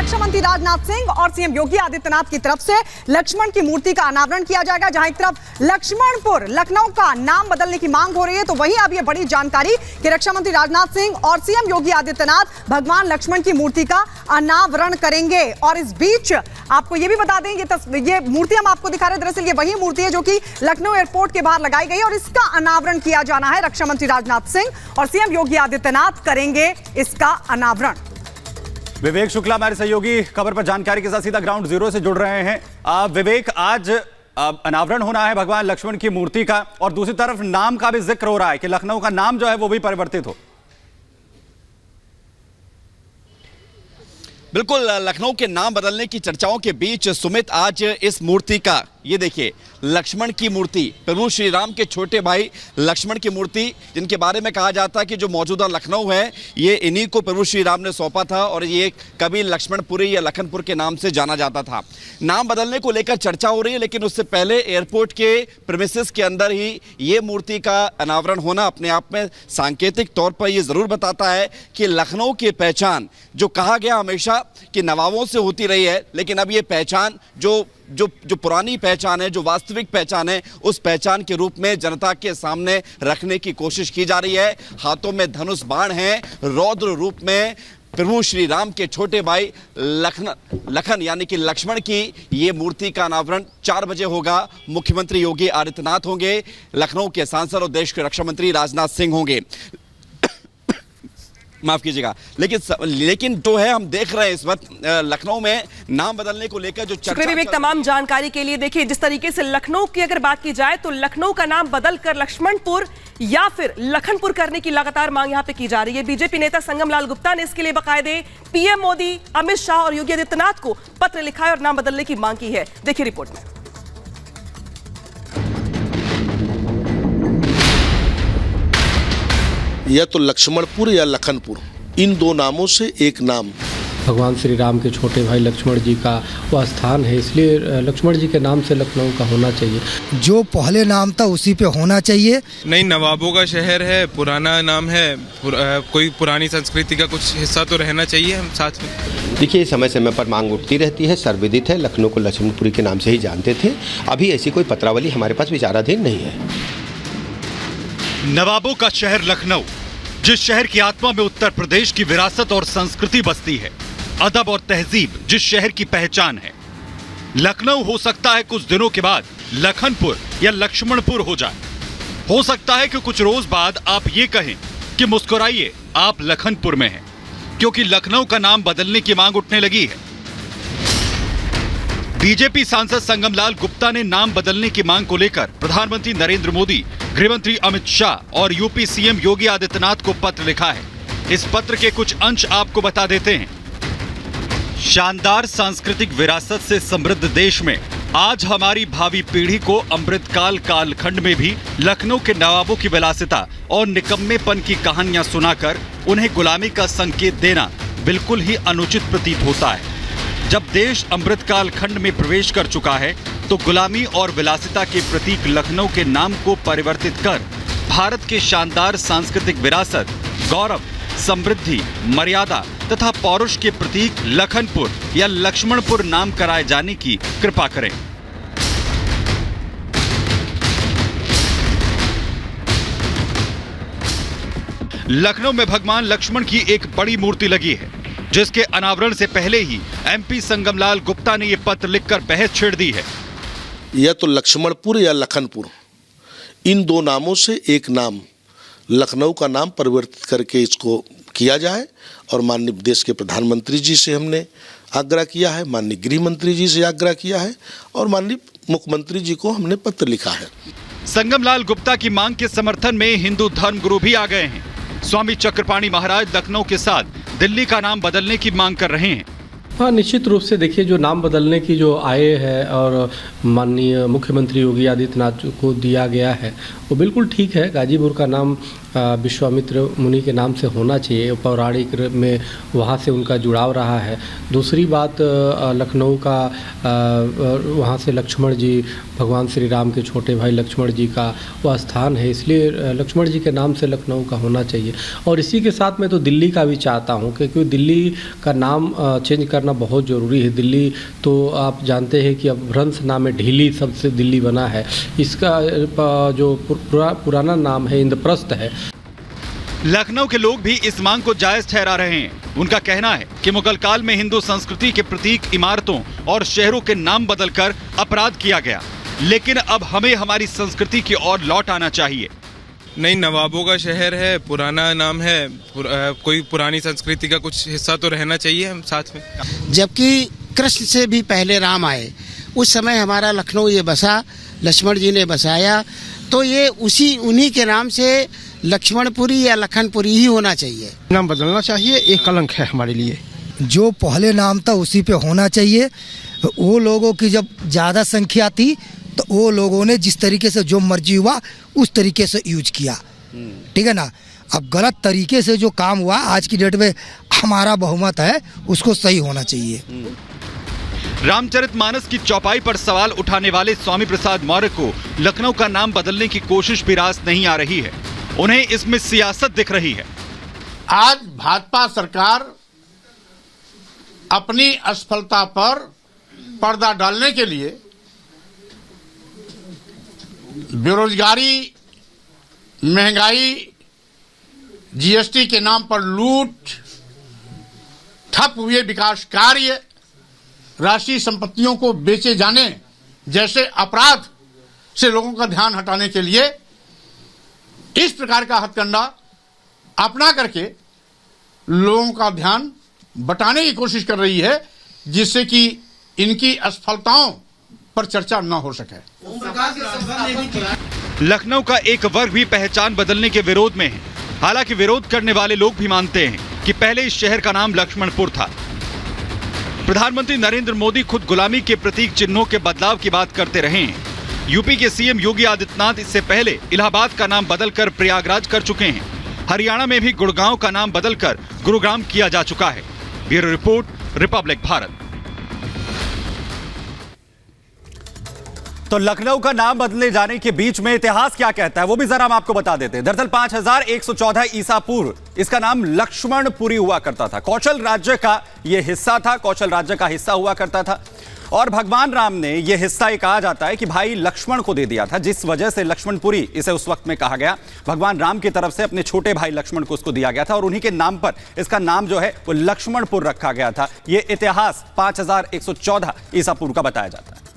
रक्षा मंत्री राजनाथ सिंह और सीएम योगी आदित्यनाथ की तरफ से लक्ष्मण की मूर्ति का अनावरण किया जाएगा। जहां एक तरफ लक्ष्मणपुर लखनऊ का नाम बदलने की मांग हो रही है, तो वहीं अब ये बड़ी जानकारी कि रक्षा मंत्री राजनाथ सिंह और सीएम योगी आदित्यनाथ भगवान लक्ष्मण की मूर्ति का अनावरण करेंगे। और इस बीच आपको ये भी बता दें, ये मूर्ति हम आपको दिखा रहे हैं, दरअसल ये वही मूर्ति है जो कि लखनऊ एयरपोर्ट के बाहर लगाई गई और इसका अनावरण किया जाना है। रक्षा मंत्री राजनाथ सिंह और सीएम योगी आदित्यनाथ करेंगे इसका अनावरण। विवेक शुक्ला हमारे सहयोगी खबर पर जानकारी के साथ सीधा ग्राउंड जीरो से जुड़ रहे हैं। विवेक, आज अनावरण होना है भगवान लक्ष्मण की मूर्ति का और दूसरी तरफ नाम का भी जिक्र हो रहा है कि लखनऊ का नाम जो है वो भी परिवर्तित हो। बिल्कुल, लखनऊ के नाम बदलने की चर्चाओं के बीच सुमित आज इस मूर्ति का, ये देखिए लक्ष्मण की मूर्ति, प्रभु श्री राम के छोटे भाई लक्ष्मण की मूर्ति, जिनके बारे में कहा जाता है कि जो मौजूदा लखनऊ है ये इन्हीं को प्रभु श्री राम ने सौंपा था और ये कभी लक्ष्मणपुरी या लखनपुर के नाम से जाना जाता था। नाम बदलने को लेकर चर्चा हो रही है, लेकिन उससे पहले एयरपोर्ट के प्रीमिसेस के अंदर ही ये मूर्ति का अनावरण होना अपने आप में सांकेतिक तौर पर ये ज़रूर बताता है कि लखनऊ की पहचान, जो कहा गया हमेशा कि नवाबों से होती रही है, लेकिन अब ये पहचान जो पुरानी पहचान है, जो वास्तविक पहचान है, उस पहचान के रूप में जनता के सामने रखने की कोशिश की जा रही है। हाथों में धनुष बाण हैं, रौद्र रूप में प्रभु श्री राम के छोटे भाई लखन यानी कि लक्ष्मण की ये मूर्ति का अनावरण 4 बजे होगा। मुख्यमंत्री योगी आदित्यनाथ होंगे, लखनऊ के सांसद और देश के रक्षा मंत्री राजनाथ सिंह होंगे। माफ कीजिएगा, लेकिन जो है हम देख रहे हैं इस वक्त लखनऊ में नाम बदलने को लेकर जो चर्चा। तमाम जानकारी के लिए देखिए, जिस तरीके से लखनऊ की अगर बात की जाए तो लखनऊ का नाम बदलकर लक्ष्मणपुर या फिर लखनपुर करने की लगातार मांग यहां पे की जा रही है। बीजेपी नेता संगम लाल गुप्ता ने इसके लिए बाकायदे पीएम मोदी, अमित शाह और योगी आदित्यनाथ को पत्र लिखा है और नाम बदलने की मांग की है। देखिए रिपोर्ट में। या तो लक्ष्मणपुर या लखनपुर, इन दो नामों से एक नाम। भगवान श्री राम के छोटे भाई लक्ष्मण जी का वह स्थान है, इसलिए लक्ष्मण जी के नाम से लखनऊ का होना चाहिए। जो पहले नाम था उसी पे होना चाहिए। नहीं, नवाबों का शहर है, पुराना नाम है, कोई पुरानी संस्कृति का कुछ हिस्सा तो रहना चाहिए हम साथ में। देखिए, समय समय पर मांग उठती रहती है, सर्वविदित है, लखनऊ को लक्ष्मणपुरी के नाम से ही जानते थे। अभी ऐसी कोई पत्रावली हमारे पास विचाराधीन नहीं है। नवाबों का शहर लखनऊ, जिस शहर की आत्मा में उत्तर प्रदेश की विरासत और संस्कृति बसती है, अदब और तहजीब जिस शहर की पहचान है। लखनऊ हो सकता है कुछ दिनों के बाद लखनपुर या लक्ष्मणपुर हो जाए। हो सकता है कि कुछ रोज बाद आप ये कहें कि मुस्कुराइए, आप लखनपुर में हैं, क्योंकि लखनऊ का नाम बदलने की मांग उठने लगी है। बीजेपी सांसद संगम लाल गुप्ता ने नाम बदलने की मांग को लेकर प्रधानमंत्री नरेंद्र मोदी, गृहमंत्री अमित शाह और यूपी सीएम योगी आदित्यनाथ को पत्र लिखा है। इस पत्र के कुछ अंश आपको बता देते हैं। शानदार सांस्कृतिक विरासत से समृद्ध देश में आज हमारी भावी पीढ़ी को अमृतकाल कालखंड में भी लखनऊ के नवाबों की विलासिता और निकम्मेपन की कहानियां सुनाकर उन्हें गुलामी का संकेत देना बिल्कुल ही अनुचित प्रतीत होता है। जब देश अमृतकाल खंड में प्रवेश कर चुका है तो गुलामी और विलासिता के प्रतीक लखनऊ के नाम को परिवर्तित कर भारत के शानदार सांस्कृतिक विरासत, गौरव, समृद्धि, मर्यादा तथा पौरुष के प्रतीक लखनपुर या लक्ष्मणपुर नाम कराए जाने की कृपा करें। लखनऊ में भगवान लक्ष्मण की एक बड़ी मूर्ति लगी है, जिसके अनावरण से पहले ही एमपी संगम लाल गुप्ता ने यह पत्र लिखकर बहस छेड़ दी है। या तो लक्ष्मणपुर या लखनपुर, इन दो नामों से एक नाम, लखनऊ का नाम परिवर्तित करके इसको किया जाए। और माननीय देश के प्रधानमंत्री जी से हमने आग्रह किया है, माननीय गृह मंत्री जी से आग्रह किया है और माननीय मुख्यमंत्री जी को हमने पत्र लिखा है। संगम लाल गुप्ता की मांग के समर्थन में हिंदू धर्मगुरु भी आ गए हैं। स्वामी चक्रपाणी महाराज लखनऊ के साथ दिल्ली का नाम बदलने की मांग कर रहे हैं। हाँ, निश्चित रूप से देखिए, जो नाम बदलने की जो आय है और माननीय मुख्यमंत्री योगी आदित्यनाथ को दिया गया है वो बिल्कुल ठीक है। गाजीपुर का नाम विश्वामित्र मुनि के नाम से होना चाहिए, पौराणिक में वहाँ से उनका जुड़ाव रहा है। दूसरी बात लखनऊ का वहाँ से लक्ष्मण जी, भगवान श्री राम के छोटे भाई लक्ष्मण जी का वह स्थान है, इसलिए लक्ष्मण जी के नाम से लखनऊ का होना चाहिए। और इसी के साथ मैं तो दिल्ली का भी चाहता हूँ, क्योंकि दिल्ली का नाम चेंज करना बहुत ज़रूरी है। दिल्ली तो आप जानते हैं कि अब भ्रंश नाम है, ढीली सबसे दिल्ली बना है। इसका जो पुराना नाम है इंद्रप्रस्थ है। लखनऊ के लोग भी इस मांग को जायज ठहरा रहे हैं। उनका कहना है कि मुगल काल में हिंदू संस्कृति के प्रतीक इमारतों और शहरों के नाम बदलकर अपराध किया गया, लेकिन अब हमें हमारी संस्कृति की ओर लौट आना चाहिए। नहीं, नवाबों का शहर है, पुराना नाम है, कोई पुरानी संस्कृति का कुछ हिस्सा तो रहना चाहिए हम साथ में। जबकि कृष्ण से भी पहले राम आए, उस समय हमारा लखनऊ ये बसा, लक्ष्मण जी ने बसाया, तो ये उन्हीं के नाम से लक्ष्मणपुरी या लखनपुरी ही होना चाहिए। नाम बदलना चाहिए, एक कलंक है हमारे लिए। जो पहले नाम था उसी पे होना चाहिए। वो लोगों की जब ज़्यादा संख्या थी तो वो लोगों ने जिस तरीके से जो मर्जी हुआ उस तरीके से यूज किया, ठीक है ना। अब गलत तरीके से जो काम हुआ, आज की डेट में हमारा बहुमत है, उसको सही होना चाहिए। रामचरितमानस की चौपाई पर सवाल उठाने वाले स्वामी प्रसाद मौर्य को लखनऊ का नाम बदलने की कोशिश भी रास नहीं आ रही है। उन्हें इसमें सियासत दिख रही है। आज भाजपा सरकार अपनी असफलता पर पर्दा डालने के लिए बेरोजगारी, महंगाई, जीएसटी के नाम पर लूट, ठप हुए विकास कार्य, राष्ट्रीय संपत्तियों को बेचे जाने जैसे अपराध से लोगों का ध्यान हटाने के लिए इस प्रकार का हथकंडा अपना करके लोगों का ध्यान बटाने की कोशिश कर रही है, जिससे कि इनकी असफलताओं पर चर्चा न हो सके। लखनऊ का एक वर्ग भी पहचान बदलने के विरोध में है। हालांकि विरोध करने वाले लोग भी मानते हैं कि पहले इस शहर का नाम लक्ष्मणपुर था। प्रधानमंत्री नरेंद्र मोदी खुद गुलामी के प्रतीक चिन्हों के बदलाव की बात करते रहे हैं। यूपी के सीएम योगी आदित्यनाथ इससे पहले इलाहाबाद का नाम बदलकर प्रयागराज कर चुके हैं। हरियाणा में भी गुड़गांव का नाम बदलकर गुरुग्राम किया जा चुका है। Bureau report, Republic Bharat. तो लखनऊ का नाम बदले जाने के बीच में इतिहास क्या कहता है, वो भी जरा हम आपको बता देते हैं। दरअसल 5114 ईसा पूर्व इसका नाम लक्ष्मणपुरी हुआ करता था। कौशल राज्य का यह हिस्सा था, कौशल राज्य का हिस्सा हुआ करता था। और भगवान राम ने यह हिस्सा, ये कहा जाता है कि भाई लक्ष्मण को दे दिया था, जिस वजह से लक्ष्मणपुरी इसे उस वक्त में कहा गया। भगवान राम की तरफ से अपने छोटे भाई लक्ष्मण को उसको दिया गया था और उन्हीं के नाम पर इसका नाम जो है वो लक्ष्मणपुर रखा गया था। यह इतिहास 5114 ईसा पूर्व का बताया जाता है।